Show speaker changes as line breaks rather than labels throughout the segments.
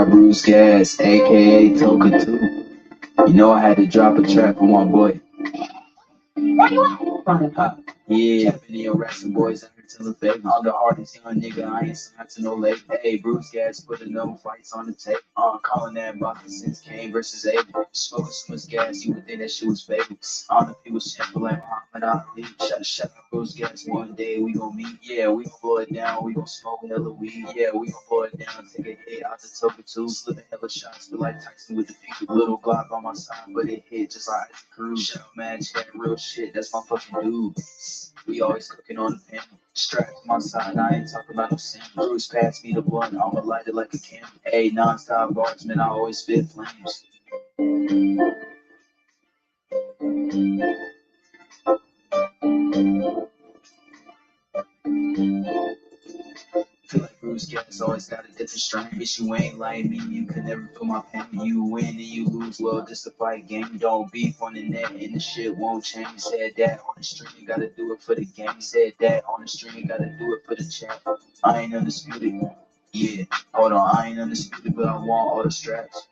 out Bruce Gas, aka Toka 2. You know I had to drop a track for my boy. Yeah, many harassing boys out here telling fake. I'm the hardest young nigga, I ain't signed to no late. Hey, Bruce Gas put enough fights on the tape. Calling that boxing since Kane versus Abel. Smoking so much gas, you would think that shit was fake. All the people simple like Muhammad Ali. Shut up, Bruce Gas. One day we gon' meet. Yeah, we gon' blow it down. We gon' smoke hella weed. Yeah, we gon' blow it down. Take a hit out the Toka 2. Slipping hella shots. Feel like Tyson with the big little Glock on my side, but it hit just like Isaac Cruz. Shut up, man. Chat real shit. That's my fucking dude. We always cooking on the pan. Strapped to my side, I ain't talking about no sin. Bruce passed me the blunt, I'ma light it like a candle. Hey, non-stop bars, man, I always spit flames. Feel like Bruce Gas always got a different strain. Bitch, you ain't like me, you can never feel my pain. You win and you lose, well, this a fight game. Don't beef on the net and the shit won't change. Said that on the stream, you gotta do it for the game. Said that on the stream, you gotta do it for the chat. I ain't undisputed. Yeah, hold on, I ain't undisputed, but I want all the straps.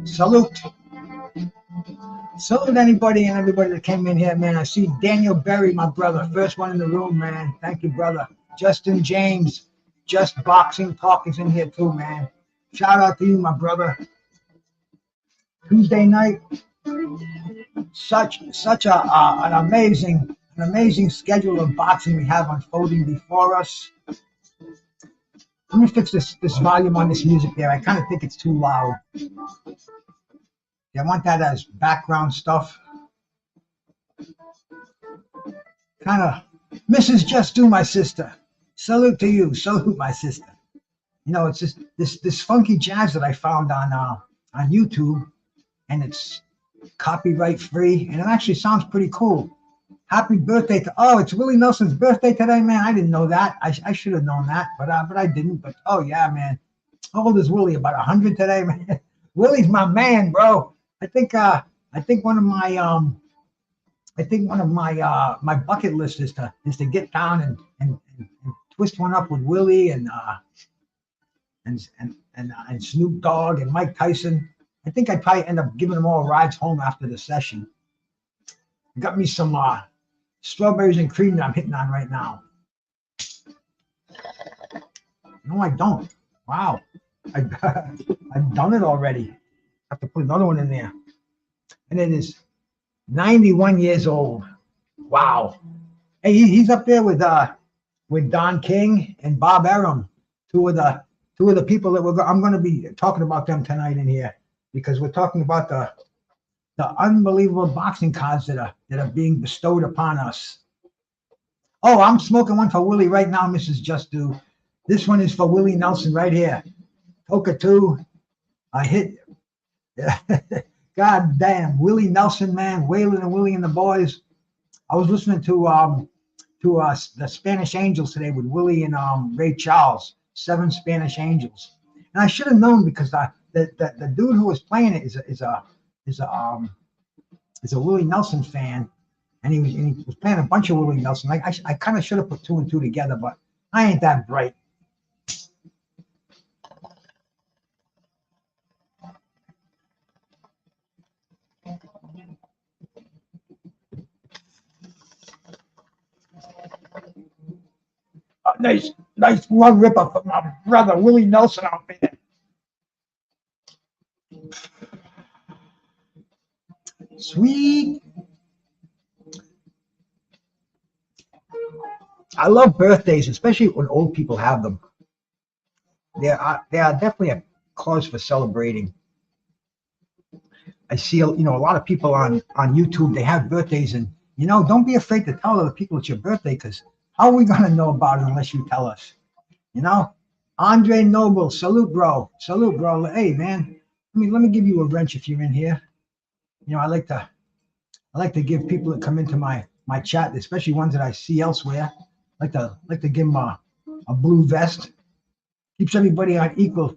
Salute. Salute anybody and everybody that came in here, man. I see Daniel Berry, my brother, first one in the room, man. Thank you, brother. Justin James, Just Boxing Talk is in here too, man. Shout out to you, my brother. Tuesday night, such an amazing schedule of boxing we have unfolding before us. Let me fix this volume on this music there. I kind of think it's too loud. Yeah, I want that as background stuff. Kind of, Mrs. Just Do, my sister. Salute to you. Salute, my sister. You know, it's just this funky jazz that I found on YouTube, and it's copyright free, and it actually sounds pretty cool. Happy birthday to, oh, it's Willie Nelson's birthday today, man. I didn't know that. I should have known that, but I didn't. But oh yeah, man. How old is Willie? About 100 today, man. Willie's my man, bro. I think one of my my bucket list is to get down and twist one up with Willie and Snoop Dogg and Mike Tyson. I think I'd probably end up giving them all rides home after the session. Got me some strawberries and cream that I'm hitting on right now. No, I don't. Wow. I've done it already. I have to put another one in there. And it is 91 years old. Wow. Hey, he's up there with Don King and Bob Arum, two of the people that I'm going to be talking about them tonight in here, because we're talking about the unbelievable boxing cards that are being bestowed upon us. Oh, I'm smoking one for Willie right now, Mrs. Just Do. This one is for Willie Nelson right here. Toka 2. I hit. God damn, Willie Nelson, man. Waylon and Willie and the boys. I was listening to the Spanish Angels today with Willie and Ray Charles. 7 Spanish Angels. And I should have known, because the dude who was playing it is a Willie Nelson fan, and he was playing a bunch of Willie Nelson. I kind of should have put 2 and 2 together, but I ain't that bright. Nice one ripper from my brother Willie Nelson out there. Sweet. I love birthdays, especially when old people have them. They are definitely a cause for celebrating. I see, a lot of people on YouTube, they have birthdays, and don't be afraid to tell other people it's your birthday, because how are we gonna know about it unless you tell us? Andre Noble, salute, bro. Salute, bro. Hey, man, let me give you a wrench if you're in here. I like to give people that come into my chat, especially ones that I see elsewhere, like to give them a blue vest. Keeps everybody on equal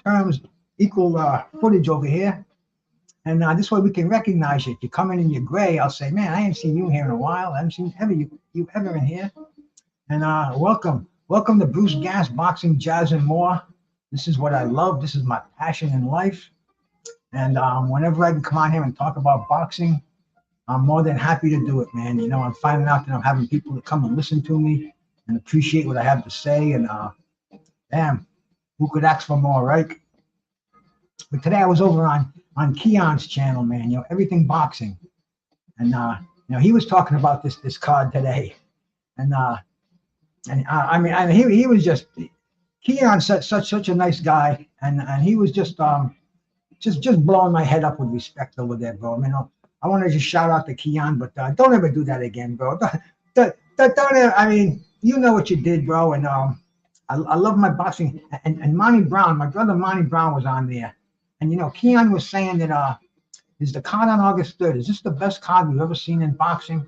terms, equal footage over here. And this way we can recognize you. If you come in your gray, I'll say, man, I ain't seen you here in a while. I haven't seen you ever in here. And welcome to Bruce Gas, Boxing, Jazz, and More. This is what I love. This is my passion in life. And whenever I can come on here and talk about boxing, I'm more than happy to do it, man. You know, I'm finding out that I'm having people that come and listen to me and appreciate what I have to say. And damn, who could ask for more, right? But today I was over on Keon's channel, man. You know, everything boxing, and you know, he was talking about this card today, and I mean, he was just Keon's such a nice guy, and he was just blowing my head up with respect over there, bro. I mean, I want to just shout out to Keon, but don't ever do that again, bro. Don't ever, I mean, you know what you did, bro, and I love my boxing, and Monty Brown, my brother Monty Brown was on there. And, you know, Keon was saying that is the card on August 3rd, is this the best card we've ever seen in boxing?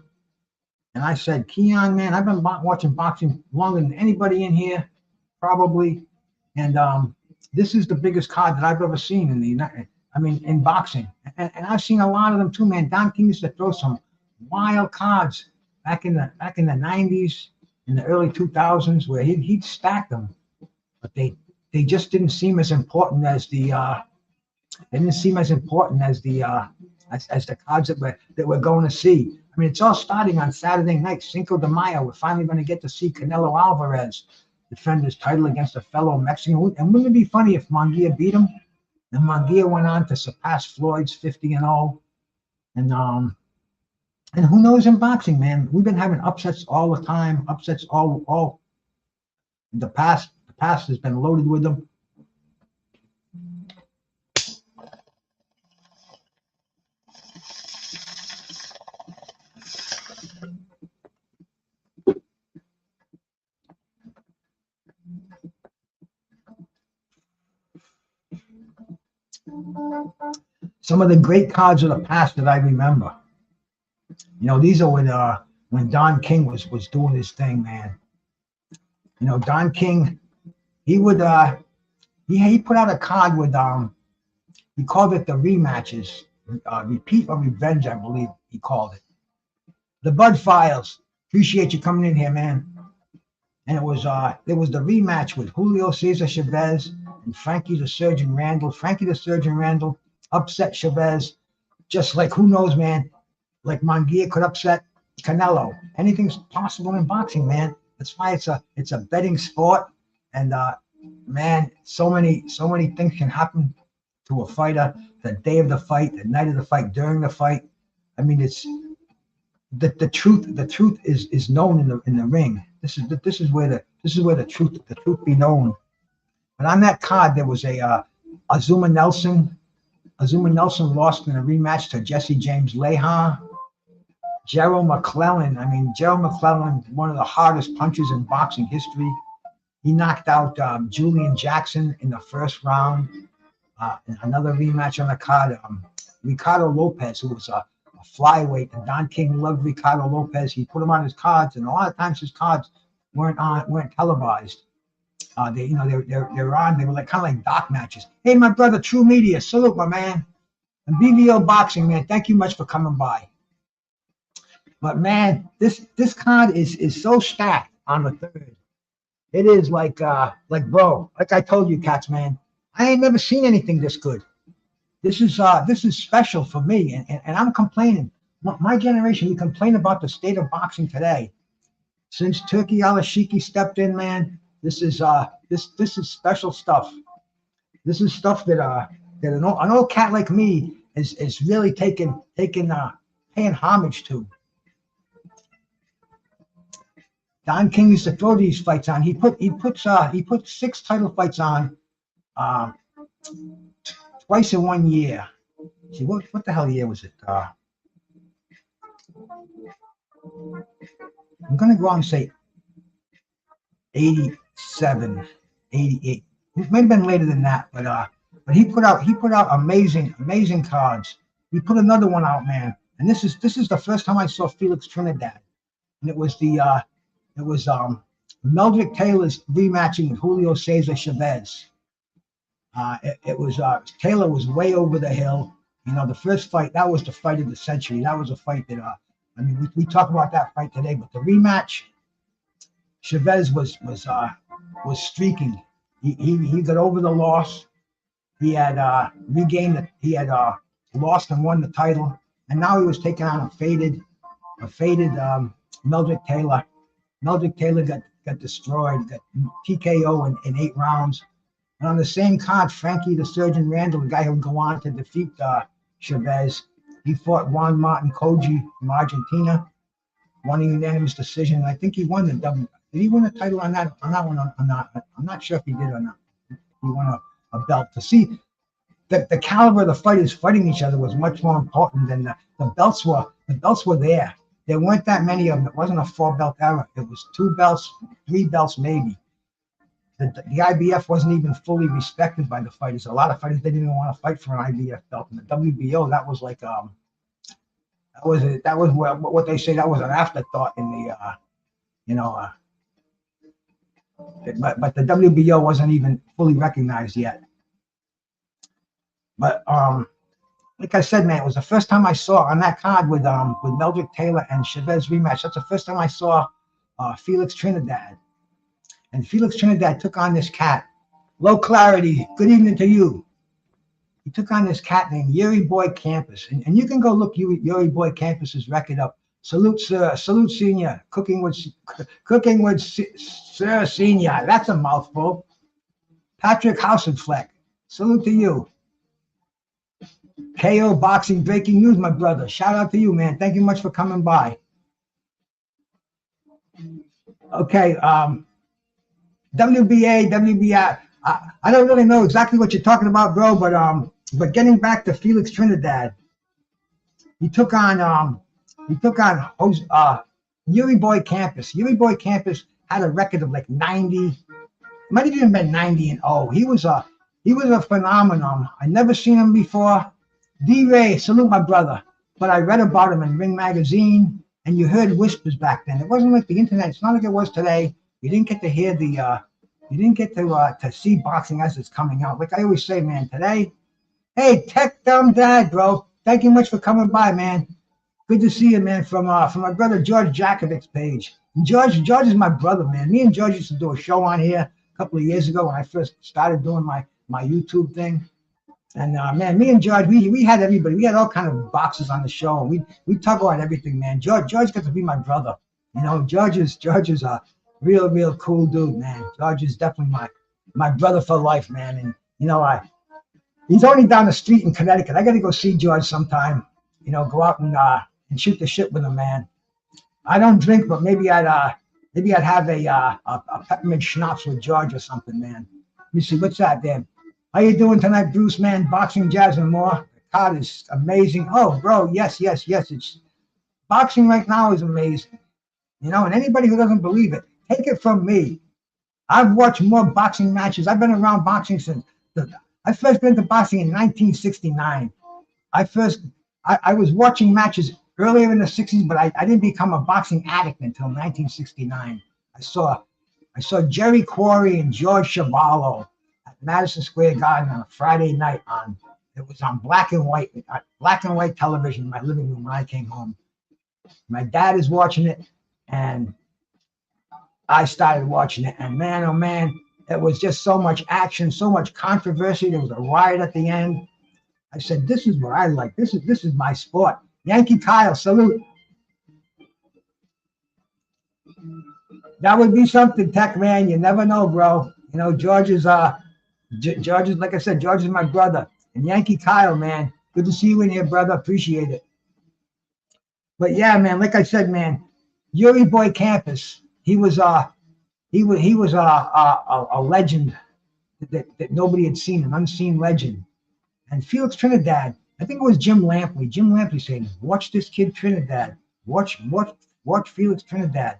And I said, Keon, man, I've been watching boxing longer than anybody in here, probably. And this is the biggest card that I've ever seen in boxing. And I've seen a lot of them too, man. Don King used to throw some wild cards back in the 90s, in the early 2000s, where he'd stack them. But they just didn't seem as important as the as the cards that we're going to see. I mean, it's all starting on Saturday night, Cinco de Mayo. We're finally going to get to see Canelo Alvarez defend his title against a fellow Mexican. And wouldn't it be funny if Munguia beat him? And Munguia went on to surpass Floyd's 50-0. And who knows in boxing, man? We've been having upsets all the time. Upsets all. The past has been loaded with them. Some of the great cards of the past that I remember. You know, these are when Don King was doing his thing, man. You know, Don King, he would he put out a card with he called it the rematches, repeat or revenge, I believe he called it. The Bud Files. Appreciate you coming in here, man. And it was the rematch with Julio Cesar Chavez and Frankie the Surgeon Randall. Frankie the Surgeon Randall upset Chavez, just like, who knows, man, like Munguia could upset Canelo. Anything's possible in boxing, man. That's why it's a betting sport, and man, so many things can happen to a fighter the day of the fight, the night of the fight, during the fight. I mean, it's the truth is known in the ring. This is where the truth be known. But on that card there was Azuma Nelson. Azuma Nelson lost in a rematch to Jesse James Leha. Gerald McClellan. I mean, Gerald McClellan, one of the hardest punchers in boxing history. He knocked out Julian Jackson in the first round. Another rematch on the card. Ricardo Lopez, who was a flyweight, and Don King loved Ricardo Lopez. He put him on his cards, and a lot of times his cards weren't televised. They were like kind of like doc matches. Hey, my brother, True Media, salute, my man. And BVO Boxing, man, thank you much for coming by. But man, this card is so stacked on the 3rd. It is like bro, like I told you, cats, man, I ain't never seen anything this good. This is special for me, and I'm complaining. My generation, we complain about the state of boxing today. Since Turki Al-Ashiki stepped in, man, this is special stuff. This is stuff that an old cat like me is really paying homage to. Don King used to throw these fights on. He put 6 title fights on twice in 1 year. See, what the hell year was it? I'm gonna go out and say 87, 88. It might have been later than that, but he put out amazing cards. He put another one out, man. And this is the first time I saw Felix Trinidad, and it was Meldrick Taylor's rematching with Julio Cesar Chavez. It was Taylor was way over the hill. You know, the first fight, that was the fight of the century. That was a fight that I mean, we talk about that fight today, but the rematch, Chavez was streaking. He got over the loss. He had regained it. He had lost and won the title, and now he was taking on a faded Meldrick Taylor. Meldrick Taylor got destroyed, got TKO in 8 rounds. And on the same card, Frankie the Surgeon Randall, the guy who would go on to defeat Chavez, he fought Juan Martin Koji from Argentina, won a unanimous decision. And I think he won the W. Did he win the title on that one or not? I'm not sure if he did or not. He won a belt. To see the caliber of the fighters fighting each other was much more important than the belts were there. There weren't that many of them. It wasn't a 4-belt era. It was 2 belts, 3 belts maybe. The IBF wasn't even fully respected by the fighters. A lot of fighters didn't even want to fight for an IBF belt. And the WBO, that was like that was what they say, that was an afterthought in the but the WBO wasn't even fully recognized yet. But like I said, man, it was the first time I saw on that card with Meldrick Taylor and Chavez rematch. That's the first time I saw Felix Trinidad. And Felix Trinidad took on this cat. Low Clarity, good evening to you. He took on this cat named Yuri Boy Campus. And you can go look Yuri Boy Campus's record up. Salute, sir. Salute, senior. Cooking with Sir Senior. That's a mouthful. Patrick Hausenfleck. Salute to you. KO Boxing breaking news, my brother. Shout out to you, man. Thank you much for coming by. Okay, WBA, WBI. I don't really know exactly what you're talking about, bro, but getting back to Felix Trinidad, he took on Yuri Boy Campus. Yuri Boy Campus had a record of like 90, might have even been 90-0. He was a phenomenon. I never seen him before. D-Ray, salute my brother. But I read about him in Ring Magazine, and you heard whispers back then. It wasn't like the internet. It's not like it was today. You didn't get to hear you didn't get to see boxing as it's coming out. Like I always say, man, today, hey, Tech Dumb Dad, bro. Thank you much for coming by, man. Good to see you, man, from my brother George Jakovic's page. And George is my brother, man. Me and George used to do a show on here a couple of years ago when I first started doing my YouTube thing. And man, me and George, we had everybody. We had all kind of boxes on the show, and we talk about everything, man. George got to be my brother. You know, George is a real cool dude, man. George is definitely my brother for life, man. And you know, he's only down the street in Connecticut. I got to go see George sometime. You know, go out and shoot the shit with him, man. I don't drink, but maybe I'd have a peppermint schnapps with George or something, man. Let me see, what's that, Dan? How you doing tonight, Bruce, man? Boxing, jazz, and more. The card is amazing. Oh, bro, yes. It's boxing right now is amazing. You know, and anybody who doesn't believe it, take it from me. I've watched more boxing matches. I've been around boxing since I first got into boxing in 1969. I was watching matches earlier in the 60s, but I didn't become a boxing addict until 1969. I saw Jerry Quarry and George Chuvalo at Madison Square Garden on a Friday night. It was on black and white television in my living room when I came home. My dad is watching it, and I started watching it, and man, oh man, it was just so much action, so much controversy. There was a riot at the end. I said, this is what I like. This is my sport. Yankee Kyle, salute. That would be something, Tech Man. You never know, bro. You know, George is like I said, George is my brother. And Yankee Kyle, man, good to see you in here, brother. Appreciate it. But yeah, man, like I said, man, Yuri Boy Campus, he was a legend that nobody had seen, an unseen legend. And Felix Trinidad, I think it was Jim Lampley. Jim Lampley saying, watch this kid Trinidad. Watch Felix Trinidad.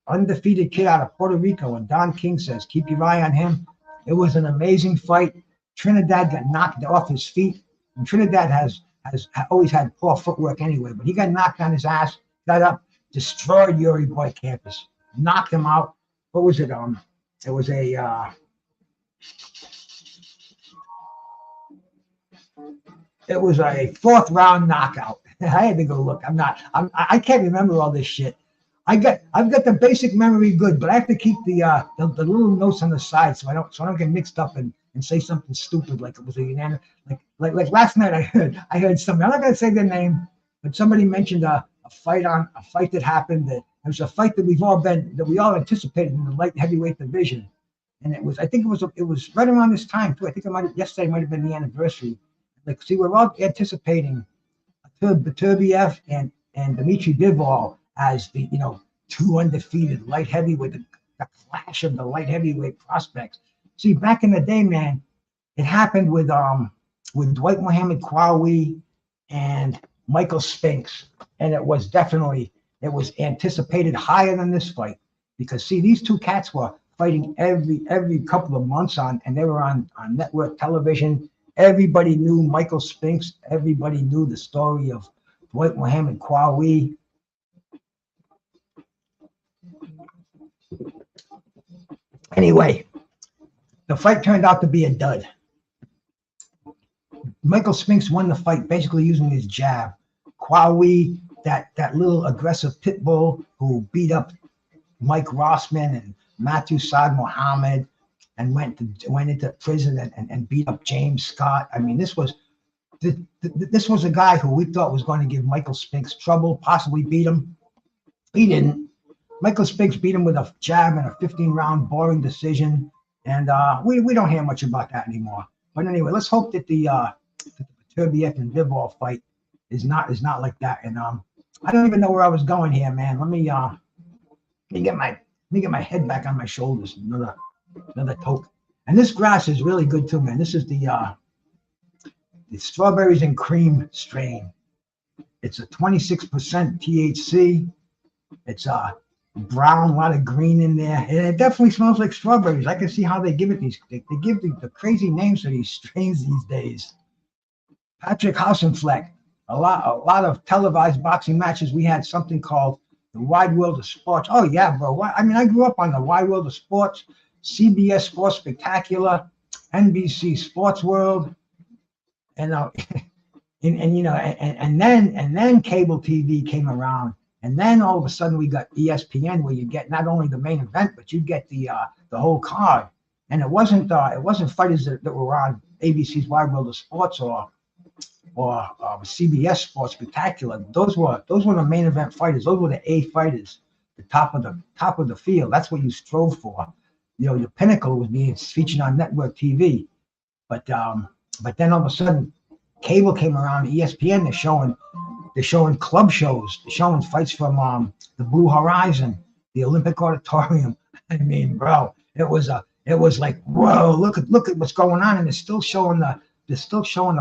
Undefeated kid out of Puerto Rico. And Don King says, keep your eye on him. It was an amazing fight. Trinidad got knocked off his feet. And Trinidad has always had poor footwork anyway. But he got knocked on his ass, got up, destroyed Yuri Boy Campus. Knocked him out. What was it? It was a It was a fourth round knockout. I had to go look. I can't remember all this shit. I've got the basic memory good, but I have to keep the little notes on the side so I don't get mixed up and say something stupid like it was a unanimous. Like last night I heard something. I'm not gonna say their name, but somebody mentioned a fight that happened. That it was a fight that we all anticipated in the light heavyweight division, and I think it was right around this time too. I think yesterday might have been the anniversary. Like, see, we're all anticipating Beterbiev and Dmitry Bivol as the two undefeated light heavyweight, the clash of the light heavyweight prospects. See, back in the day, man, it happened with Dwight Muhammad Qawi and Michael Spinks, and it was anticipated higher than this fight because see, these two cats were fighting every couple of months and they were on network television. Everybody knew Michael Spinks. Everybody knew the story of Dwight Muhammad Qawi. Anyway, the fight turned out to be a dud. Michael Spinks won the fight basically using his jab. Qawi, that little aggressive pit bull who beat up Mike Rossman and Matthew Saad Muhammad and went into prison and beat up James Scott. I mean, this was a guy who we thought was going to give Michael Spinks trouble, possibly beat him. He didn't. Michael Spinks beat him with a jab and a 15-round boring decision, and we don't hear much about that anymore. But anyway, let's hope that the Beterbiev and Bivol fight is not like that. And I don't even know where I was going here, man. Let me get my head back on my shoulders. Another toke. And this grass is really good too, man. This is the strawberries and cream strain. It's a 26% THC. It's brown, a lot of green in there, and it definitely smells like strawberries. I can see how they give it they give the crazy names to these strains these days. Patrick Hausenfleck, a lot of televised boxing matches. We had something called the Wide World of Sports. Oh yeah, bro. I mean, I grew up on the Wide World of Sports, CBS Sports Spectacular, NBC Sports World, and then cable TV came around. And then all of a sudden we got ESPN, where you get not only the main event, but you get the whole card. And it wasn't fighters that were on ABC's Wide World of Sports or CBS Sports Spectacular. Those were the main event fighters. Those were the A fighters, the top of the field. That's what you strove for. Your pinnacle was being featured on network TV. But then all of a sudden, cable came around. ESPN, they're showing club shows. They're showing fights from the Blue Horizon, the Olympic Auditorium. I mean, bro, it was like, whoa, look at what's going on, and they're still showing the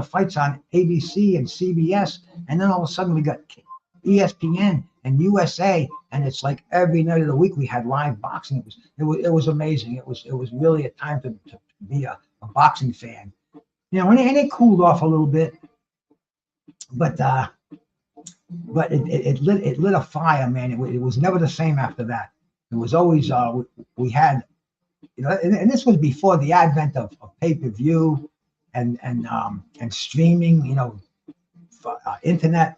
fights on ABC and CBS. And then all of a sudden we got ESPN and USA, and it's like every night of the week we had live boxing. It was amazing. It was really a time to be a boxing fan. And it cooled off a little bit, but it lit a fire, man. It was never the same after that. It was always we had, and this was before the advent of pay-per-view and streaming, internet.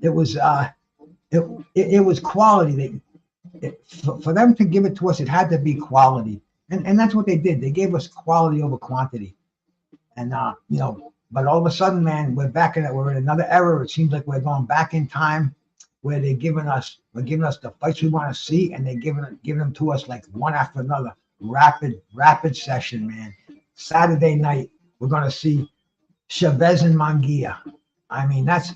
It was quality. For them to give it to us, it had to be quality, and that's what they did. They gave us quality over quantity, and but all of a sudden, man, we're in another era. It seems like we're going back in time, where we're giving us the fights we want to see, and they're giving them to us like one after another. Rapid session, man. Saturday night, we're gonna see Chavez and Munguia. I mean, that's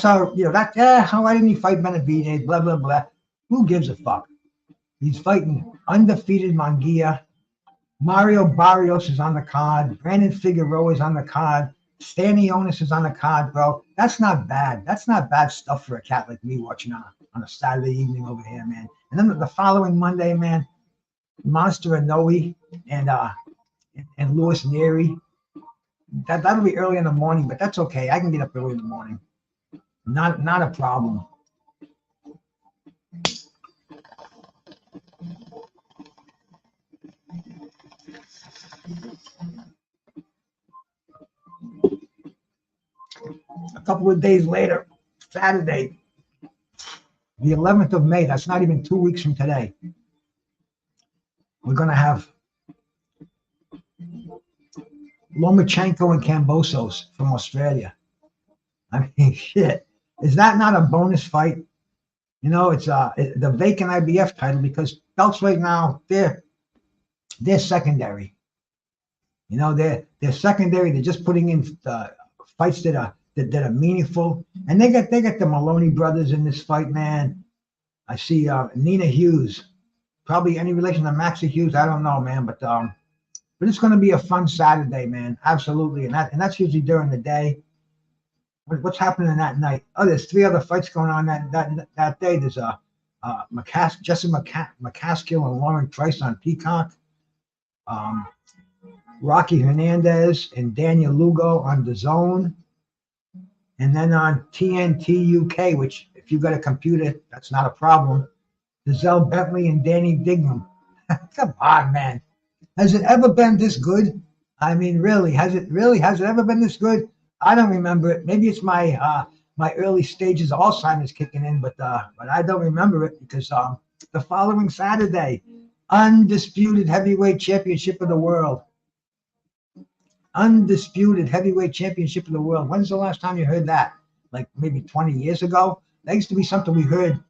how why didn't he fight Benavidez? Blah blah blah. Who gives a fuck? He's fighting undefeated Munguia. Mario Barrios is on the card. Brandon Figueroa is on the card. Stanionis is on the card, bro. That's not bad. That's not bad stuff for a cat like me watching on a Saturday evening over here, man. And then the following Monday, man, Monster Inoue and Louis Neary. That'll be early in the morning, but that's okay. I can get up early in the morning. Not a problem. A couple of days later, Saturday, the 11th of May, that's not even 2 weeks from today, we're going to have Lomachenko and Kambosos from Australia. I mean, shit. Is that not a bonus fight? You know, it's the vacant IBF title, because belts right now, they're secondary. You know, they're secondary. They're just putting in fights that are meaningful. And they got the Maloney brothers in this fight, man. I see Nina Hughes, probably any relation to Maxie Hughes, I don't know, man, but it's going to be a fun Saturday, man. Absolutely, and that's usually during the day. What's happening that night? Oh, there's 3 other fights going on that day. There's Jesse McCaskill and Lauren Price on Peacock. Rocky Hernandez and Daniel Lugo on DAZN. And then on TNT UK, which if you've got a computer, that's not a problem. Giselle Bentley and Danny Dignam. Come on, man. Has it ever been this good? I mean, really, has it ever been this good? I don't remember it. Maybe it's my my early stages of Alzheimer's kicking in, but I don't remember it, because the following Saturday, undisputed heavyweight championship of the world. Undisputed heavyweight championship of the world. When's the last time you heard that? Like maybe 20 years ago? That used to be something we heard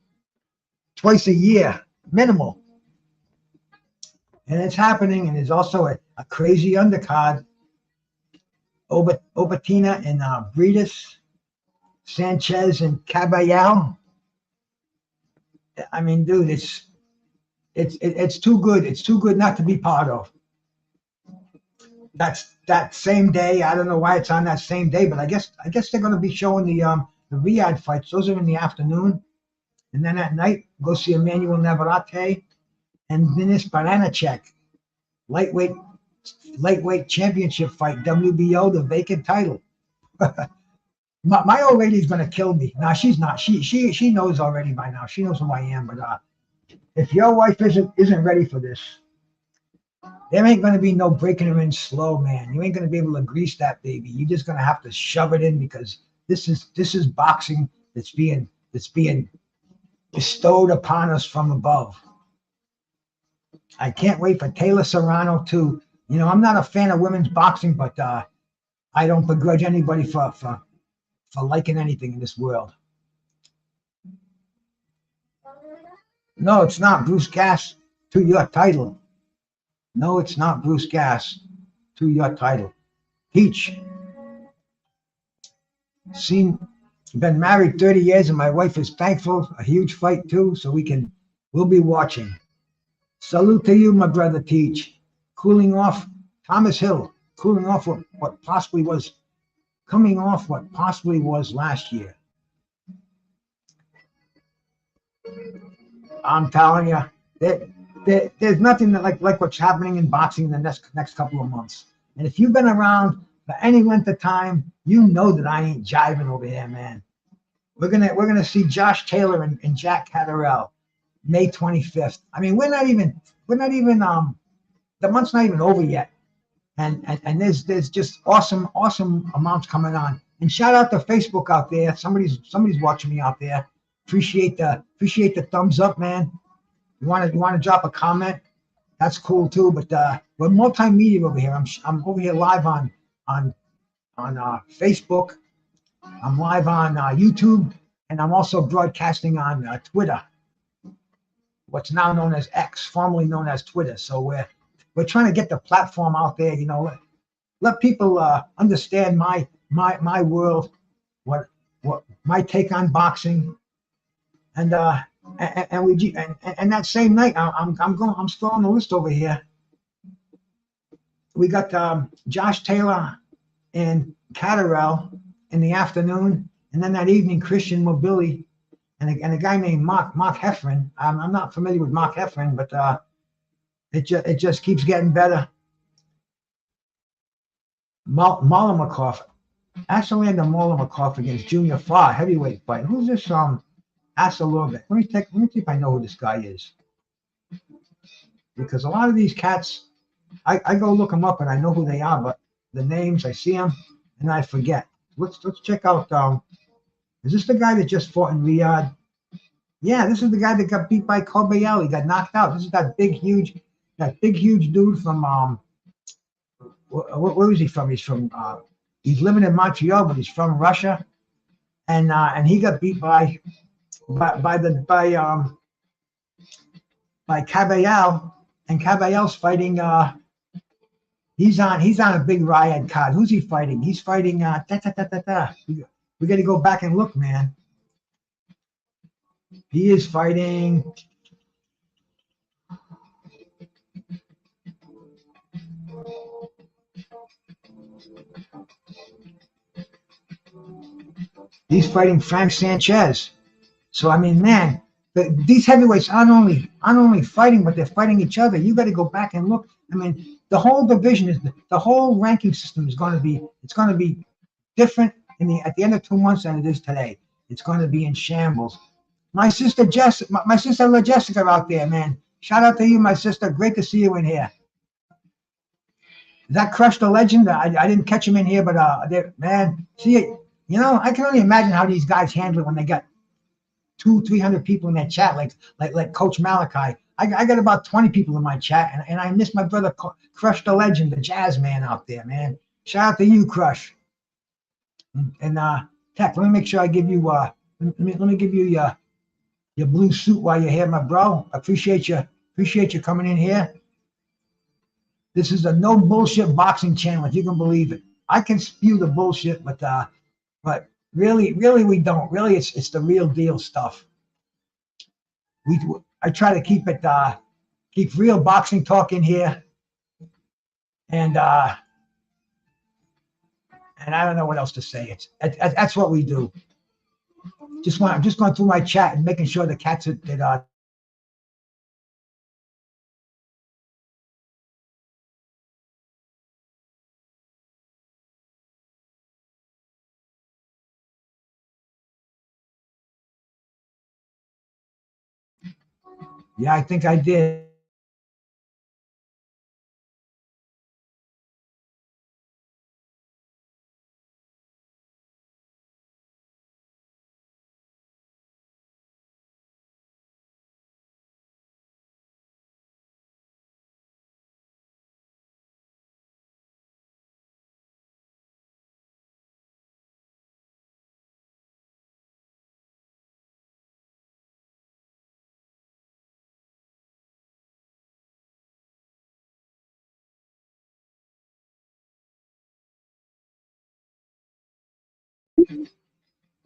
twice a year, minimal. And it's happening, and there's also a crazy undercard. Obatina and Bridas, Sanchez and Caballal. I mean, dude, it's too good. It's too good not to be part of. That's that same day. I don't know why it's on that same day, but I guess they're going to be showing the Riyadh fights. Those are in the afternoon, and then at night go see Emmanuel Navarrete and Denis Baranacek, lightweight championship fight, WBO, the vacant title. my old lady's going to kill me. No, she's not. She knows already by now. She knows who I am. But if your wife isn't ready for this, there ain't going to be no breaking her in slow, man. You ain't going to be able to grease that baby. You're just going to have to shove it in, because this is boxing that's being bestowed upon us from above. I can't wait for Taylor Serrano too. You know, I'm not a fan of women's boxing, but I don't begrudge anybody for liking anything in this world. No, it's not Bruce Gass to your title. No, it's not Bruce Gass to your title. Peach. Been married 30 years, and my wife is thankful. A huge fight too, so we'll be watching. Salute to you, my brother Teach. Cooling off, Thomas Hill, cooling off what possibly was, coming off what possibly was last year. I'm telling you, there's nothing that like what's happening in boxing in the next couple of months. And if you've been around for any length of time, you know that I ain't jiving over here, man. We're gonna see Josh Taylor and Jack Catterall May 25th. I mean, we're not even the month's not even over yet. And there's just awesome amounts coming on. And shout out to Facebook out there. Somebody's watching me out there. Appreciate the thumbs up, man. You want to drop a comment? That's cool too. But we're multimedia over here. I'm over here live on Facebook. I'm live on YouTube, and I'm also broadcasting on Twitter, what's now known as X, formerly known as Twitter. So we're trying to get the platform out there. You know, let people understand my world, what my take on boxing, and that same night I'm scrolling the list over here. We got Josh Taylor and Catterall in the afternoon, and then that evening Christian Mobili and a guy named Mark Heffron. I'm not familiar with Mark Heffron, but it just keeps getting better. Molamakov, Asalander Molamakov against Junior Farr, heavyweight fight. Who's this? Asalorbeck. Let me see if I know who this guy is, because a lot of these cats, I go look them up and I know who they are, but the names, I see them and I forget. Let's check out. Is this the guy that just fought in Riyadh? Yeah, this is the guy that got beat by Kobayel. He got knocked out. This is that big, huge dude from where is he from? He's from he's living in Montreal, but he's from Russia, and he got beat by Kabayel, and Kabayel's fighting. He's on a big Riot card. Who's he fighting? He's fighting We got to go back and look, man. He is fighting. He's fighting Frank Sanchez. So I mean, man, these heavyweights aren't only fighting, but they're fighting each other. You got to go back and look. I mean, the whole division the whole ranking system is going to be different at the end of 2 months than it is today. It's going to be in shambles. My sister my sister La Jessica out there, man. Shout out to you, my sister. Great to see you in here. Is that Crush the Legend? I didn't catch him in here, but man, see, I can only imagine how these guys handle it when they got 200-300 people in that chat, like Coach Malachi. I got about 20 people in my chat, and I miss my brother Crush the Legend, the jazz man out there, man. Shout out to you, Crush. And Tech, let me make sure I give you let me give you your blue suit while you're here, my bro. Appreciate you coming in here. This is a no bullshit boxing channel, if you can believe it. I can spew the bullshit, but really we don't. Really, it's the real deal stuff. I try to keep real boxing talk in here, and I don't know what else to say. That's what we do. I'm just going through my chat and making sure the cats that yeah, I think I did.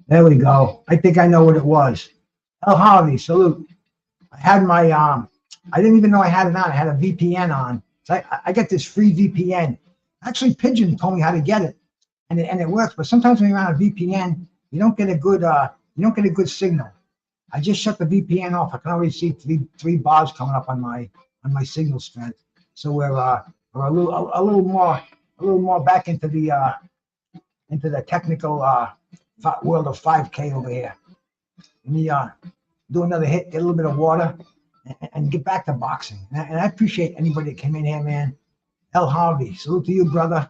There we go. I think I know what it was. El Harvey, salute. I had my I didn't even know I had it on. I had a VPN on. So I get this free VPN. Actually, Pigeon told me how to get it, and it works. But sometimes when you're on a VPN, you don't get a good signal. I just shut the VPN off. I can already see three bars coming up on my signal strength. So we're a little more back into the technical world of 5K over here. Let me do another hit, get a little bit of water, and get back to boxing. And I appreciate anybody that came in here, man. El Harvey, salute to you, brother.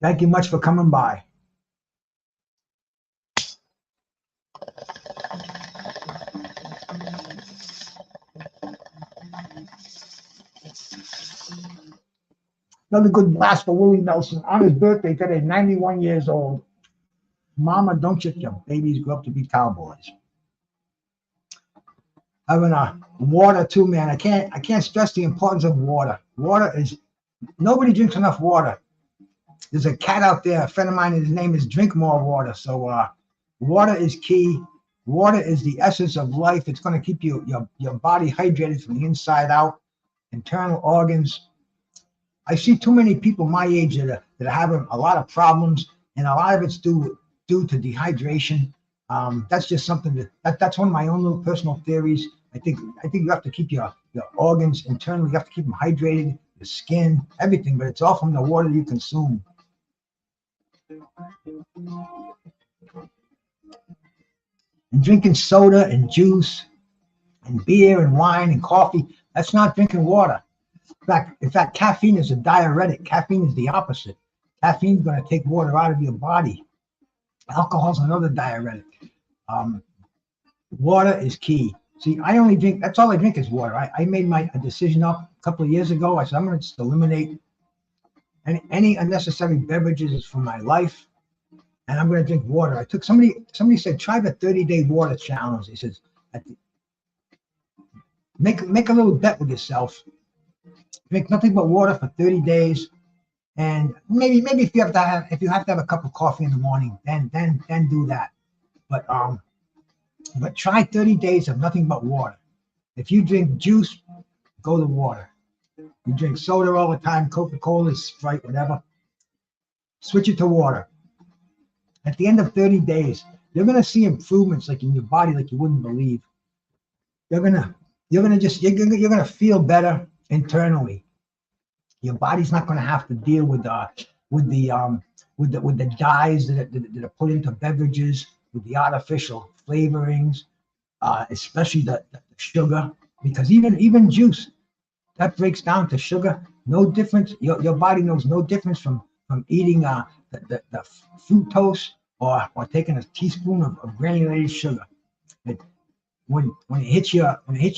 Thank you much for coming by. Another good blast for Willie Nelson on his birthday today, 91 years old. Mama, don't you your babies grow up to be cowboys. Having water too, man. I can't stress the importance of water. Nobody drinks enough water. There's a cat out there, a friend of mine, his name is Drink More Water. So water is key. Water is the essence of life. It's going to keep your body hydrated from the inside out, internal organs. I see too many people my age that are having a lot of problems, and a lot of it's due to dehydration. That's just something that's one of my own little personal theories. I think you have to keep your organs internally. You have to keep them hydrated, your skin, everything. But it's all from the water you consume. And drinking soda and juice and beer and wine and coffee, that's not drinking water. In fact, caffeine is a diuretic. Caffeine is the opposite. Caffeine is going to take water out of your body. Alcohol is another diuretic. Um, Water is key. See, I only drink, that's all I drink is water. I made a decision up a couple of years ago. I said, I'm going to just eliminate any unnecessary beverages from my life, and I'm going to drink water. I took somebody said, try the 30-day water challenge. He says, make a little bet with yourself. Drink nothing but water for 30 days. And maybe if you have to have a cup of coffee in the morning, then do that. But try 30 days of nothing but water. If you drink juice, go to water. You drink soda all the time, Coca-Cola, Sprite, whatever. Switch it to water. At the end of 30 days, you're gonna see improvements like in your body, like you wouldn't believe. You're gonna feel better internally. Your body's not gonna have to deal with the dyes that are put into beverages, with the artificial flavorings, especially the sugar, because even juice that breaks down to sugar. No difference. Your body knows no difference from eating the fructose or taking a teaspoon of granulated sugar. When it hits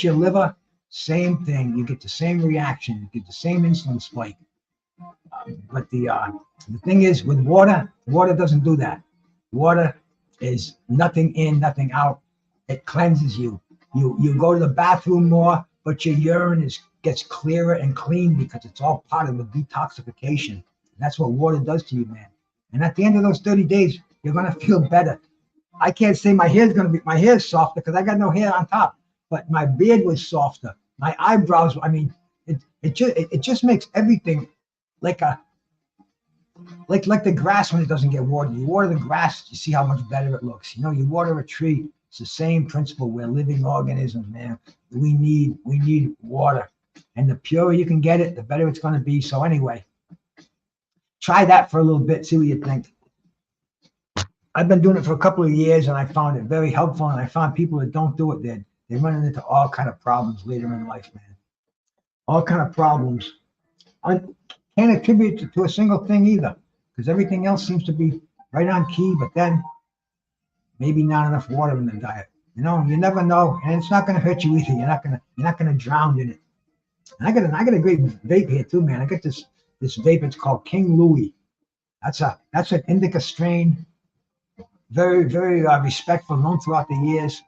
your liver, same thing. You get the same reaction. You get the same insulin spike. But the thing is, with water doesn't do that. Water is nothing in, nothing out. It cleanses you. You go to the bathroom more, but your urine gets clearer and clean because it's all part of the detoxification. That's what water does to you, man. And at the end of those 30 days, you're gonna feel better. I can't say my hair's softer because I got no hair on top, but my beard was softer. My eyebrows, I mean, it just makes everything like the grass when it doesn't get watered. You water the grass, you see how much better it looks. You know, you water a tree, it's the same principle. We're living organisms, man. We need water. And the purer you can get it, the better it's going to be. So anyway, try that for a little bit, see what you think. I've been doing it for a couple of years, and I found it very helpful. And I found people that don't do it, they're running into all kind of problems later in life, man. All kind of problems. I can't attribute it to a single thing either, because everything else seems to be right on key. But then maybe not enough water in the diet. You know, you never know, and it's not going to hurt you either. You're not going to drown in it. And I got a great vape here too, man. I got this vape. It's called King Louie. That's an indica strain. Very, very respectful, known throughout the years.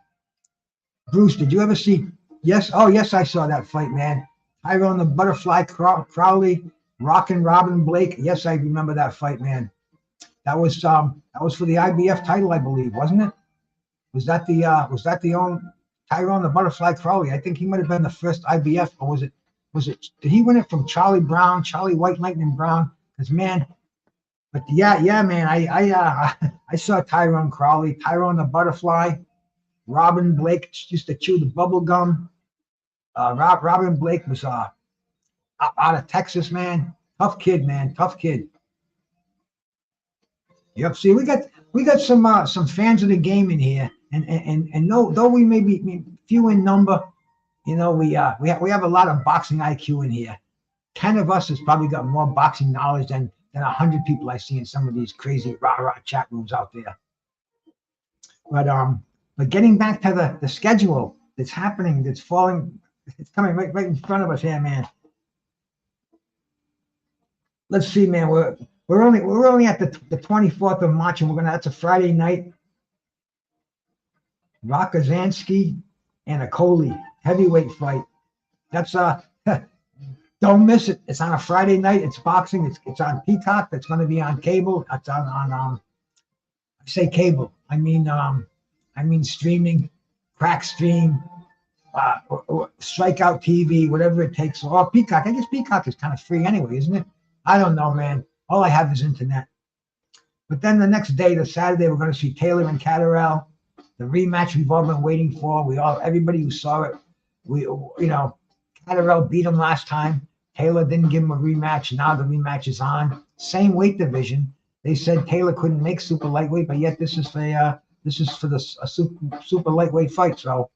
Bruce, did you ever see? Yes. Oh, yes, I saw that fight, man. Tyrone the Butterfly Crowley, Rockin' Robin Blake. Yes, I remember that fight, man. That was for the IBF title, I believe, wasn't it? Was that the only Tyrone the Butterfly Crowley? I think he might have been the first IBF, or was it? Did he win it from Charlie White Lightning Brown? Because man, but yeah, man, I saw Tyrone Crowley, Tyrone the Butterfly, Robin Blake used to chew the bubble gum. Robin Blake was out of Texas, man. Tough kid, man. Tough kid. Yep. See, we got some fans of the game in here, and though we may be few in number, you know, we have a lot of boxing IQ in here. 10 of us has probably got more boxing knowledge than 100 people I see in some of these crazy rah-rah chat rooms out there. But getting back to the schedule that's happening, that's falling, it's coming right in front of us here, man. Let's see, man. We're only at the 24th of March, and that's a Friday night. Rokazansky and a Coley heavyweight fight. That's don't miss it. It's on a Friday night. It's boxing. It's on Peacock. It's going to be on cable. It's on I say cable. I mean streaming, crack stream, or Strikeout TV, whatever it takes. Or Peacock. I guess Peacock is kind of free anyway, isn't it? I don't know, man. All I have is internet. But then the next day, the Saturday, we're going to see Taylor and Catterall, the rematch we've all been waiting for. Everybody who saw it, Catterall beat him last time. Taylor didn't give him a rematch. Now the rematch is on. Same weight division. They said Taylor couldn't make super lightweight, but yet this is the This is for the super lightweight fight, so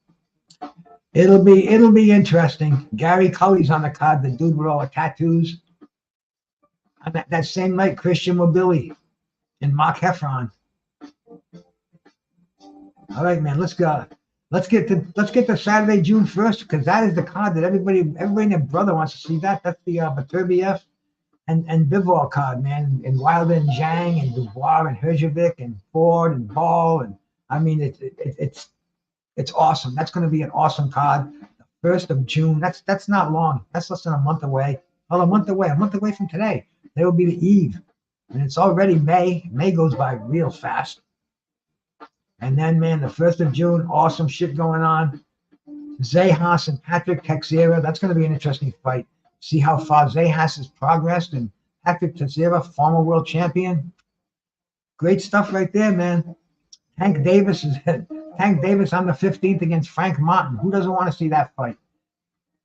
it'll be interesting. Gary Cully's on the card, the dude with all the tattoos. And that same night, Christian Mobili and Mark Heffron. All right, man, let's go. Let's get to Saturday, June 1st, because that is the card that everybody and their brother wants to see. That's the Baturbiev and Bivol card, man, and Wilder and Zhang and Dubois and Herjavec and Ford and Ball, and I mean it's awesome. That's going to be an awesome card. The 1st of June. That's not long. That's less than a month away. Well, a month away from today. There will be the eve, and it's already May. May goes by real fast. And then, man, the 1st of June, awesome shit going on. Zejas and Patrick Teixeira. That's going to be an interesting fight. See how far Zejas has progressed. And Patrick Teixeira, former world champion. Great stuff right there, man. Tank Davis on the 15th against Frank Martin. Who doesn't want to see that fight?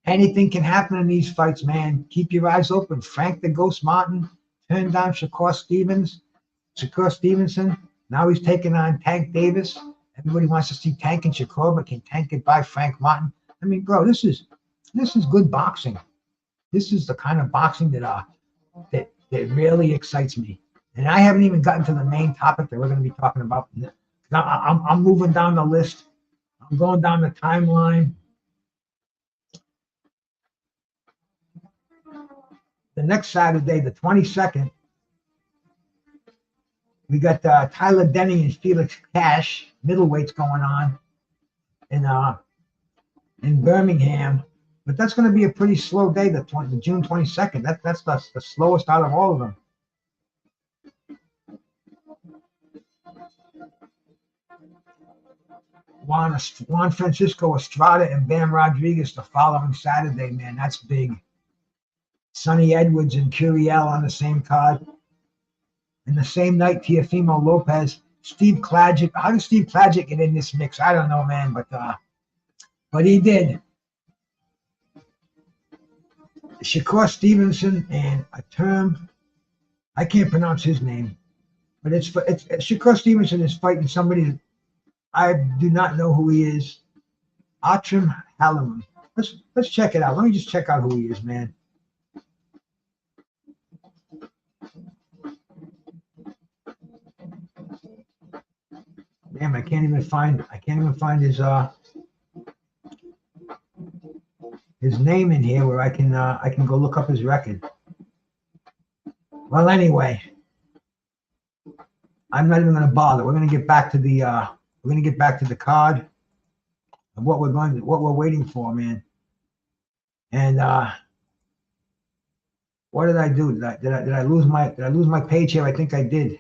Anything can happen in these fights, man. Keep your eyes open. Frank the Ghost Martin turned down Shakur Stevenson. Now he's taking on Tank Davis. Everybody wants to see Tank and Shakur, but can Tank get by Frank Martin? I mean, bro, this is good boxing. This is the kind of boxing that really excites me. And I haven't even gotten to the main topic that we're going to be talking about. I'm moving down the list. I'm going down the timeline. The next Saturday, the 22nd, we got Tyler Denny and Felix Cash, middleweights going on in Birmingham. But that's going to be a pretty slow day, the June 22nd. That's the slowest out of all of them. Juan Francisco Estrada and Bam Rodriguez the following Saturday, man. That's big. Sonny Edwards and Curiel on the same card. And the same night, Teofimo Lopez, Steve Klagic. How did Steve Klagic get in this mix? I don't know, man, but he did. Shakur Stevenson and a term, I can't pronounce his name, but it's Shakur Stevenson is fighting somebody that I do not know who he is. Atrim Hallam. Let's check it out. Let me just check out who he is, man. Damn, I can't even find his name in here where I can go look up his record. Well, anyway, I'm not even going to bother. We're going to get back to the card of what we're waiting for, man. And what did I do? Did I lose my page here? I think I did.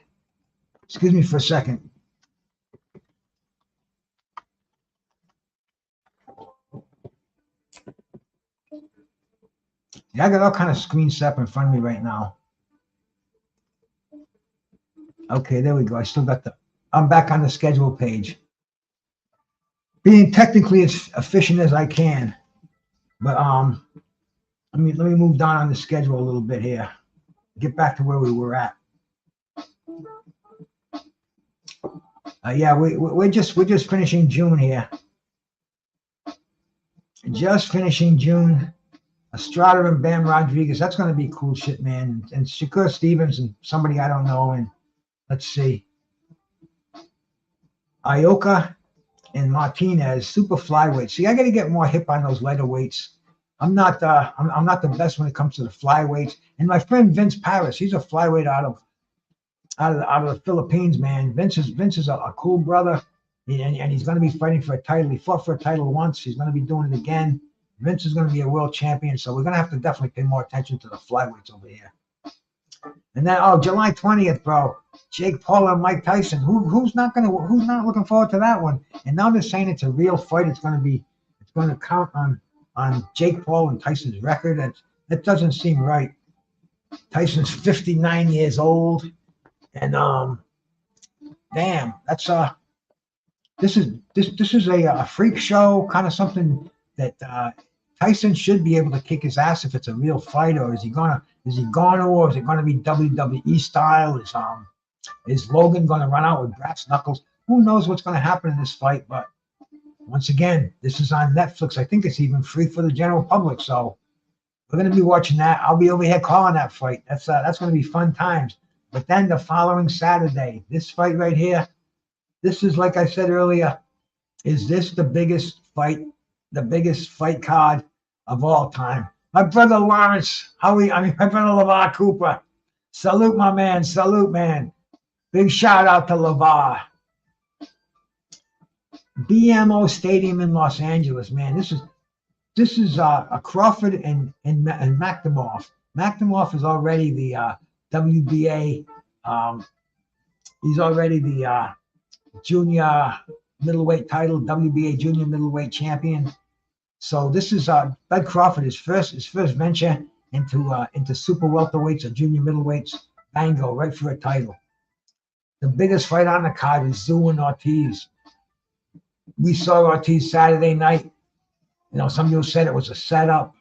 Excuse me for a second. Yeah, I got all kind of screen set in front of me right now. Okay, there we go. I'm back on the schedule page. Being technically as efficient as I can. But let me move down on the schedule a little bit here. Get back to where we were at. Yeah, we're just finishing June here. Just finishing June. Estrada and Bam Rodriguez, that's going to be cool shit, man. And Shakur Stevens and somebody I don't know. And let's see. Ioka and Martinez, super flyweight. See, I got to get more hip on those lighter weights. I'm not the best when it comes to the flyweights. And my friend Vince Paris, he's a flyweight out of the Philippines, man. Vince is a cool brother, and he's going to be fighting for a title. He fought for a title once. He's going to be doing it again. Vince is going to be a world champion, so we're going to have to definitely pay more attention to the flyweights over here. And then, July 20th, bro, Jake Paul and Mike Tyson. Who's not looking forward to that one? And now they're saying it's a real fight. It's going to count on Jake Paul and Tyson's record. That doesn't seem right. Tyson's 59 years old, and damn, that's this is a freak show, kind of something that Tyson should be able to kick his ass if it's a real fight, or is he gonna, or is it gonna be WWE style? Is Logan gonna run out with brass knuckles? who knows what's going to happen in this fight? But once again, this is on Netflix. I think it's even free for the general public. So we're going to be watching that. I'll be over here calling that fight. That's going to be fun times. But then the following Saturday, this fight right here, this is, like I said earlier, is this the biggest fight card of all time? My brother Lawrence, my brother LeVar Cooper. Salute, my man. Salute, man. Big shout out to LeVar. BMO Stadium in Los Angeles, man. This is a Crawford and McDermott. McDermott is already the WBA. He's already the junior middleweight title, WBA junior middleweight champion. So this is Bud Crawford, his first venture into super welterweights or junior middleweights. Bango, right for a title. The biggest fight on the card is Zoo and Ortiz. We saw Ortiz Saturday night. You know, some people said it was a setup.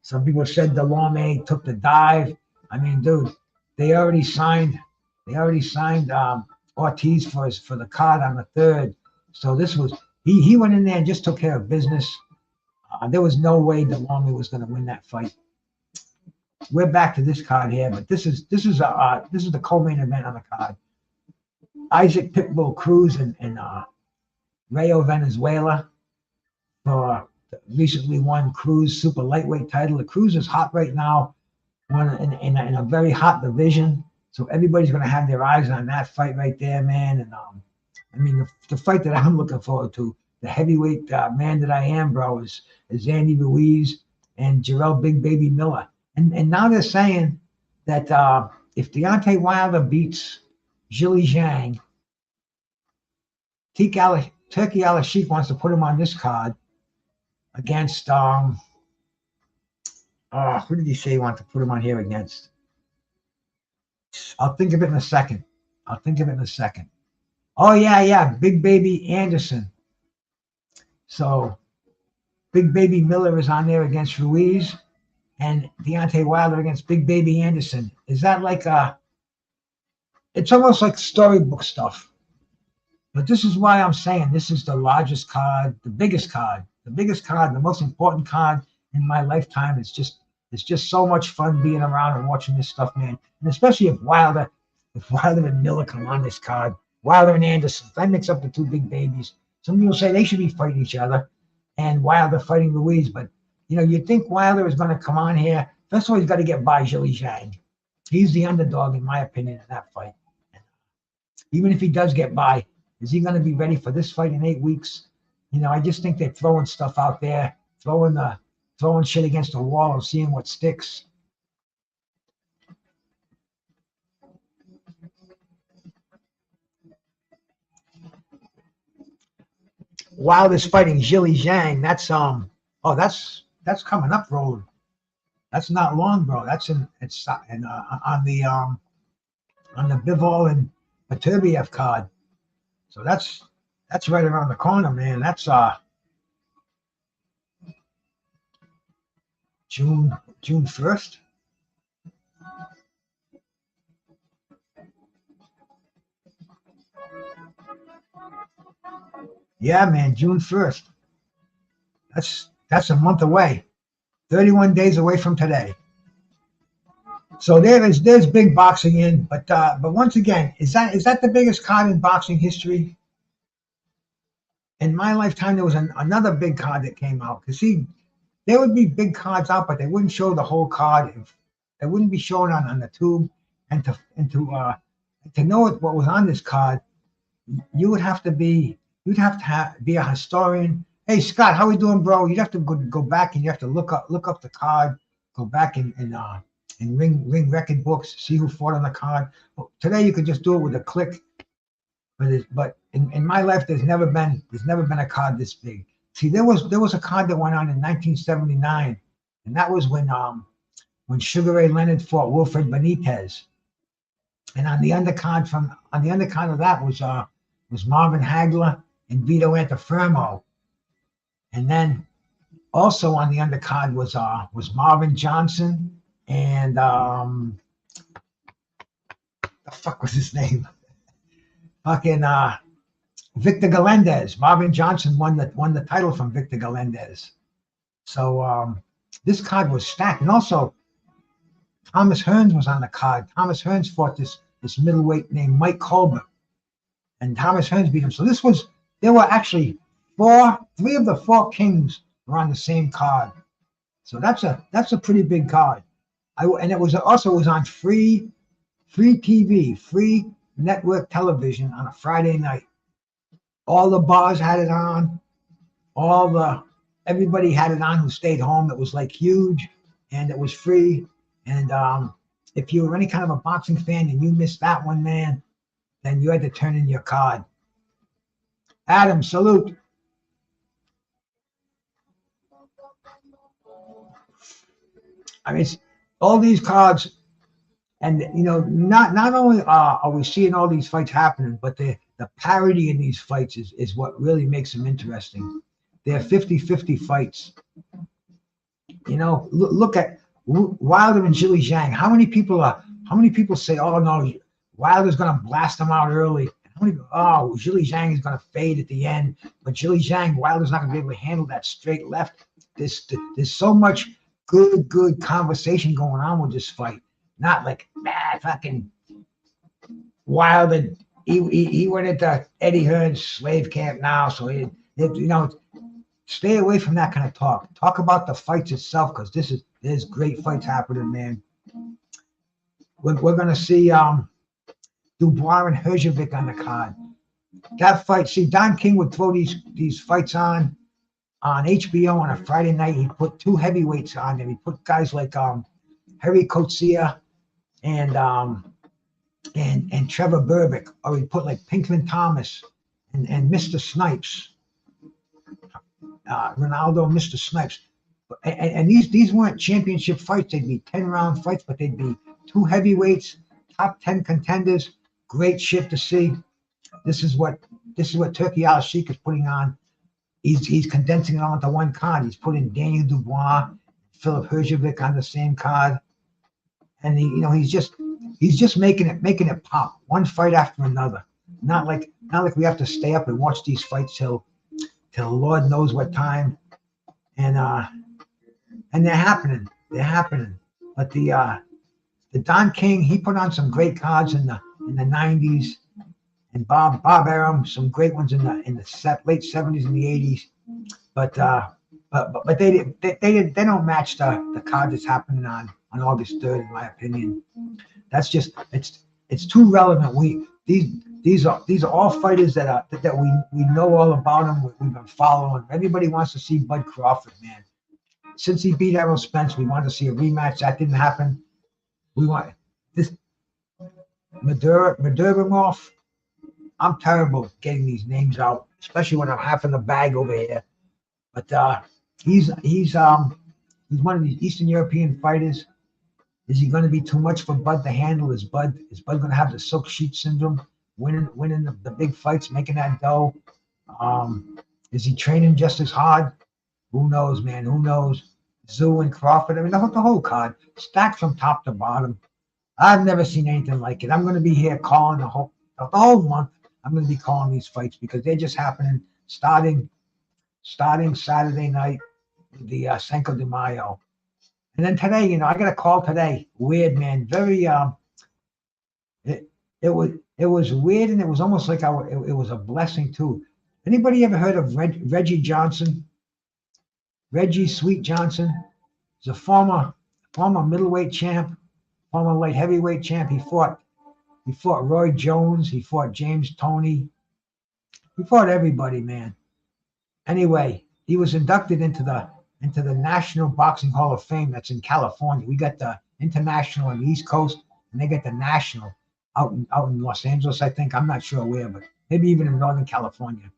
Some people said Delorme took the dive. I mean, dude, they already signed Ortiz for the card on the 3rd. So this was he went in there and just took care of business. There was no way Delorme was going to win that fight. We're back to this card here, but this is the co-main event on the card. Isaac Pitbull Cruz and Rayo Venezuela for the recently won Cruz super lightweight title. The Cruz is hot right now, in a very hot division. So everybody's going to have their eyes on that fight right there, man. And I mean, the fight that I'm looking forward to, the heavyweight man that I am, bro, is Andy Ruiz and Jarrell Big Baby Miller. And now they're saying that if Deontay Wilder beats Zhilei Zhang, Turki Al-Sheikh wants to put him on this card against who did he say he wanted to put him on here against? I'll think of it in a second. Oh yeah, Big Baby Anderson. So Big Baby Miller is on there against Ruiz, and Deontay Wilder against Big Baby Anderson. Is that like it's almost like storybook stuff. But this is why I'm saying this is the largest card, the biggest card, the most important card in my lifetime. It's just so much fun being around and watching this stuff, man. And especially if Wilder and Miller come on this card, Wilder and Anderson. If I mix up the two big babies, some people say they should be fighting each other, and Wilder fighting Ruiz. But you know, you think Wilder is going to come on here? First of all, he's got to get by Zhilei Zhang. He's the underdog, in my opinion, in that fight. Even if he does get by, is he going to be ready for this fight in 8 weeks? You know, I just think they're throwing stuff out there, throwing shit against the wall and seeing what sticks. Wilder's fighting Zhilei Zhang. That's coming up road. That's not long, bro. It's on the Bivol and Beterbiev card. So that's right around the corner, man. That's June 1st. Yeah, man, June 1st. That's a month away. 31 days away from today. So there's big boxing in, but once again, is that the biggest card in boxing history? In my lifetime, there was another big card that came out. Because see, there would be big cards out, but they wouldn't show the whole card. They wouldn't be shown on the tube. And to know what was on this card, you'd have to be a historian. Hey Scott, how we doing, bro? You'd have to go back and you have to look up the card, go back and ring record books, see who fought on the card. Well, today you could just do it with a click. But in my life, there's never been a card this big. See, there was a card that went on in 1979, and that was when Sugar Ray Leonard fought Wilfred Benitez. And on the undercard of that was Marvin Hagler and Vito Antuofermo. And then also on the undercard was Marvin Johnson and the fuck was his name? Fucking Victor Galindez. Marvin Johnson won the title from Victor Galindez. So this card was stacked, and also Thomas Hearns was on the card. Thomas Hearns fought this middleweight named Mike Colbert, and Thomas Hearns beat him. So there were actually three of the four kings were on the same card. So that's a pretty big card. And it was on free TV, free network television on a Friday night. All the bars had it on. Everybody had it on who stayed home. It was like huge, and it was free. And if you were any kind of a boxing fan and you missed that one, man, then you had to turn in your card. Adam, salute. I mean, all these cards, and not only are we seeing all these fights happening, but the parity in these fights is what really makes them interesting. They're 50-50 fights. Look at Wilder and Zhilei Zhang. How many people say, oh no, Wilder's gonna blast him out early? Zhilei Zhang is gonna fade at the end, but Wilder's not gonna be able to handle that straight left. There's so much good conversation going on with this fight. Not like fucking Wilder. He went into Eddie Hearn's slave camp now, so stay away from that kind of talk. Talk about the fights itself, because there's great fights happening, man. We're gonna see Dubois and Herjavec on the card. That fight, see, Don King would throw these fights on HBO on a Friday night. He'd put two heavyweights on there. He'd put guys like Harry Coetzee and Trevor Berbick, or he'd put like Pinkman Thomas and Mr. Snipes, Ronaldo, Mr. Snipes. And these weren't championship fights. They'd be 10-round fights, but they'd be two heavyweights, top 10 contenders. Great shit to see. This is what Turki Al-Sheikh is putting on. He's condensing it all into one card. He's putting Daniel Dubois, Philip Herjavec on the same card, and he's just making it pop, one fight after another. Not like we have to stay up and watch these fights till Lord knows what time, and they're happening. But the Don King, he put on some great cards in the 90s. And Bob Arum, some great ones in the late 70s and the 80s, but they don't match the card that's happening on August 3rd, in my opinion. That's just it's too relevant. These are all fighters that we know all about them. We've been following. Everybody wants to see Bud Crawford, man. Since he beat Errol Spence, we wanted to see a rematch. That didn't happen. We want this Madurbanov. I'm terrible at getting these names out, especially when I'm half in the bag over here. But he's one of these Eastern European fighters. Is he going to be too much for Bud to handle? Is Bud going to have the silk sheet syndrome, winning the big fights, making that dough? Is he training just as hard? Who knows, man? Who knows? Zoo and Crawford. I mean, the whole card stacked from top to bottom. I've never seen anything like it. I'm going to be here calling the whole month. I'm going to be calling these fights because they're just happening starting Saturday night with the Cinco de Mayo. And then today, I got a call today. Weird, man. Very, it was weird, and it was almost like it was a blessing too. Anybody ever heard of Reggie Johnson? Reggie Sweet Johnson. He's a former middleweight champ, former light heavyweight champ. He fought Roy Jones. He fought James Toney. He fought everybody, man. Anyway, he was inducted into the National Boxing Hall of Fame that's in California. We got the international on the East Coast, and they got the national out in Los Angeles, I think. I'm not sure where, but maybe even in Northern California.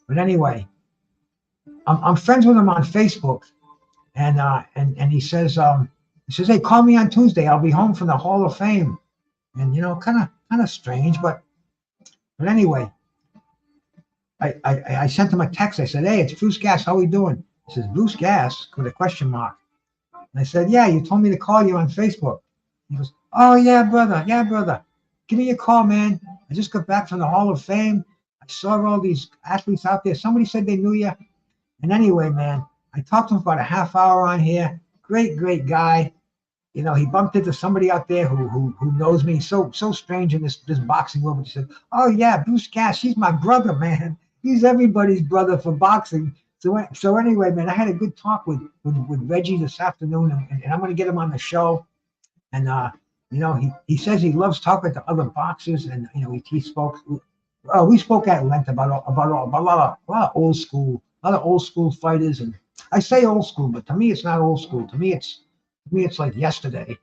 But anyway, I'm friends with him on Facebook, and he says, hey, call me on Tuesday. I'll be home from the Hall of Fame. And kind of strange, but anyway, I sent him a text. I said, hey, it's Bruce Gas. How we doing? He says, Bruce Gas, with a question mark. And I said, yeah, you told me to call you on Facebook. He goes, oh yeah, brother. Give me a call, man. I just got back from the Hall of Fame. I saw all these athletes out there. Somebody said they knew you. And anyway, man, I talked to him for about a half hour on here. Great guy. You know, he bumped into somebody out there who knows me. So strange in this boxing world. He said, "Oh yeah, Bruce Gass, he's my brother, man. He's everybody's brother for boxing." So anyway, man, I had a good talk with Reggie this afternoon, and I'm going to get him on the show. And you know, he says he loves talking to other boxers, and you know, we spoke at length about a lot of old school fighters. And I say old school, but to me it's not old school. To me it's like yesterday.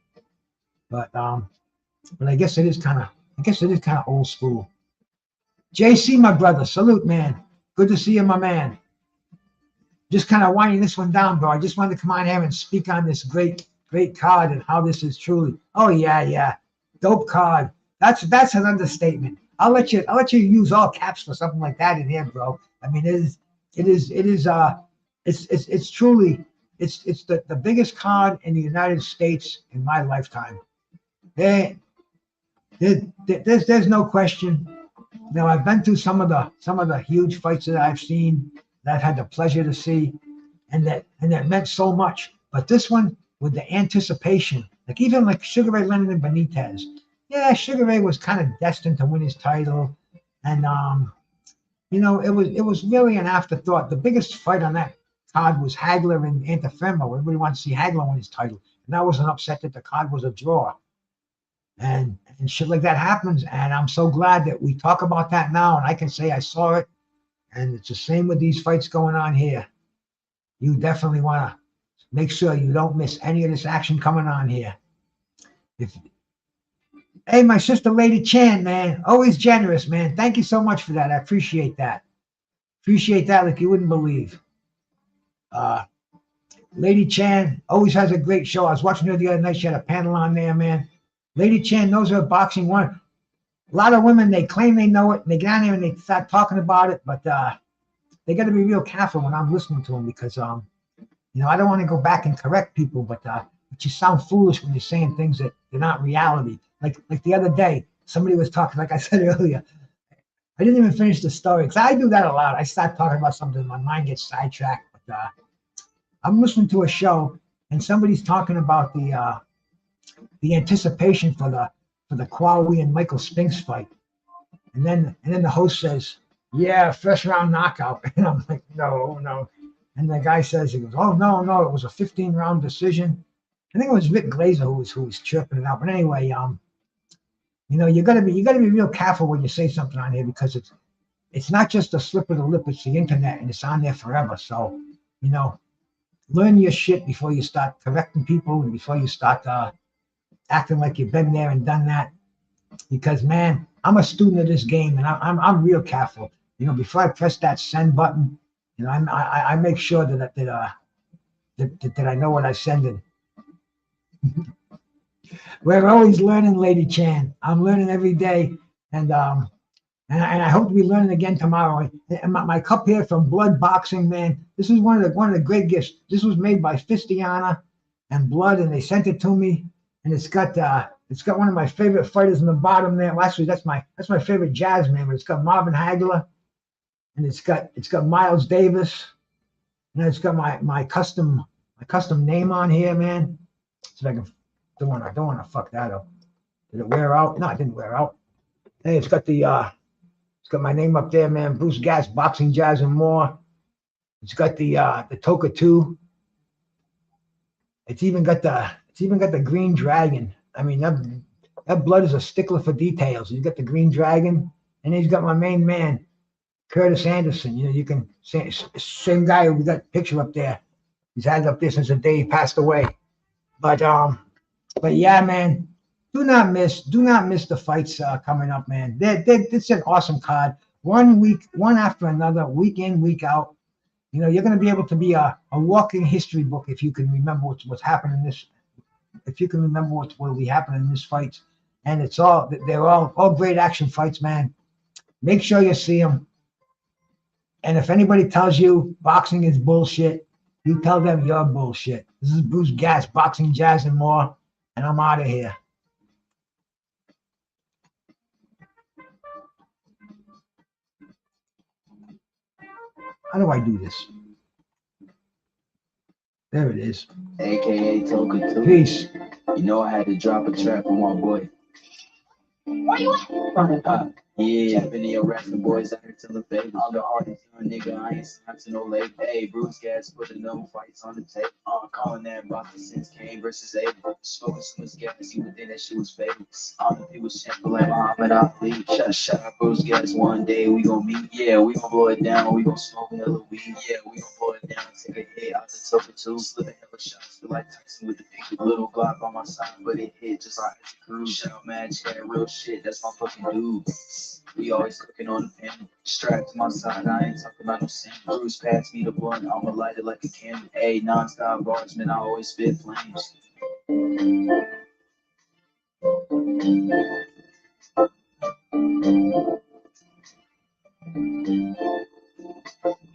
But I guess it is kind of old school. JC, my brother, salute, man. Good to see you, my man. Just kind of winding this one down, bro. I just wanted to come on here and speak on this great card and how this is truly. Oh yeah, dope card. That's an understatement. I'll let you use all caps for something like that in here, bro. I mean, it's truly the biggest card in the United States in my lifetime. There's no question. You know, I've been through some of the huge fights that I've seen, that I've had the pleasure to see, and that meant so much. But this one, with the anticipation, like even like Sugar Ray Leonard and Benitez. Yeah, Sugar Ray was kind of destined to win his title, and you know, it was really an afterthought. The biggest fight on that card was Hagler and Antifermo. Everybody wanted to see Hagler win his title, and that was an upset that the card was a draw. And shit like that happens, and I'm so glad that we talk about that now, and I can say I saw it. And it's the same with these fights going on here. You definitely want to make sure you don't miss any of this action coming on here. Hey, my sister Lady Chan, man, always generous, man. Thank you so much for that. I appreciate that. Appreciate that like you wouldn't believe. Lady Chan always has a great show. I was watching her the other night. She had a panel on there, man. Lady Chan knows her boxing. A lot of women, they claim they know it, and they get on there and they start talking about it, but they got to be real careful when I'm listening to them, because you know, I don't want to go back and correct people, but you sound foolish when you're saying things that they're not reality. Like the other day, somebody was talking, like I said earlier. I didn't even finish the story, because I do that a lot. I start talking about something, my mind gets sidetracked. But I'm listening to a show, and somebody's talking about the anticipation for the Kwawi and Michael Spinks fight, and then the host says, "Yeah, first round knockout," and I'm like, no. And the guy says, he goes, "Oh no, it was a 15-round decision." I think it was Rick Glazer who was chirping it out. But anyway, you know, you gotta be real careful when you say something on here, because it's not just a slip of the lip, it's the internet, and it's on there forever. So, you know, learn your shit before you start correcting people, and before you start acting like you've been there and done that. Because man, I'm a student of this game, and I'm real careful. You know, before I press that send button, you know, I make sure that I know what I'm sending. We're always learning, Lady Chan. I'm learning every day, and I hope to be learning again tomorrow. And my cup here from Blood Boxing, man. This is one of the great gifts. This was made by Fistiana and Blood, and they sent it to me. And it's got one of my favorite fighters in the bottom there. Well, actually, that's my favorite jazz man. But it's got Marvin Hagler, and it's got Miles Davis, and it's got my custom name on here, man. So I can don't want to fuck that up. Did it wear out? No, it didn't wear out. Hey, it's got my name up there, man. Bruce Gass, Boxing, Jazz, and More. It's got the Toka 2. It's even got the Green Dragon. I mean, that Blood is a stickler for details. He's got the Green Dragon, and he's got my main man, Curtis Anderson. You know, you can say same guy who we got a picture up there. He's had it up there since the day he passed away. But yeah, man, do not miss the fights coming up, man. It's an awesome card. One after another, week in, week out. You know, you're going to be able to be a walking history book if you can remember what's happening in this. If you can remember what will be happening in this fight, and they're all great action fights, man. Make sure you see them. And if anybody tells you boxing is bullshit, you tell them you're bullshit. This is Bruce Gass, Boxing, Jazz, and More, and I'm out of here. How do I do this? There it is.
AKA Toka too.
Peace.
You know I had to drop a track on my boy.
Where you at?
Yeah, many of rapping boys out here telling fake. I'm the hardest young nigga, I ain't signed to no late. Hey, Bruce gas putting no fights on the tape. Calling that boxing since Kane versus Abel. Smoking so much gas, you would think that shit was fake. All the people champion like Muhammad Ali. Shout out Bruce gas, one day we gon' meet. Yeah, we gon' blow it down, we gon' smoke hella weed. Yeah, we gon' blow it down, take a hit out the Toka two. Slipping hella shots, feel like Tyson with the pick. Little Glock on my side, but it hit just like it's a cruise. Shout out Match, got real shit, that's my fucking dude. We always cooking on the pan. Strapped to my side, I ain't talking about no sin. Bruce passed me the blunt, I'ma light it like a candle. Ayy, non-stop bars, man, I always spit flames.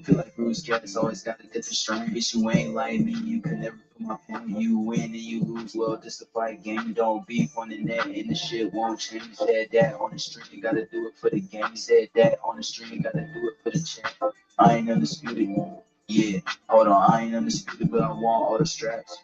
Feel like Bruce Gas always got a different strain. Bitch, you ain't like me, you can never put my pen. You win and you lose, well, this a fight game. Don't beef on the net and the shit won't change. Said that on the stream, you gotta do it for the game. Said that on the stream, you gotta do it for the chat. I ain't undisputed. Yeah, hold on, I ain't undisputed, but I want all the straps.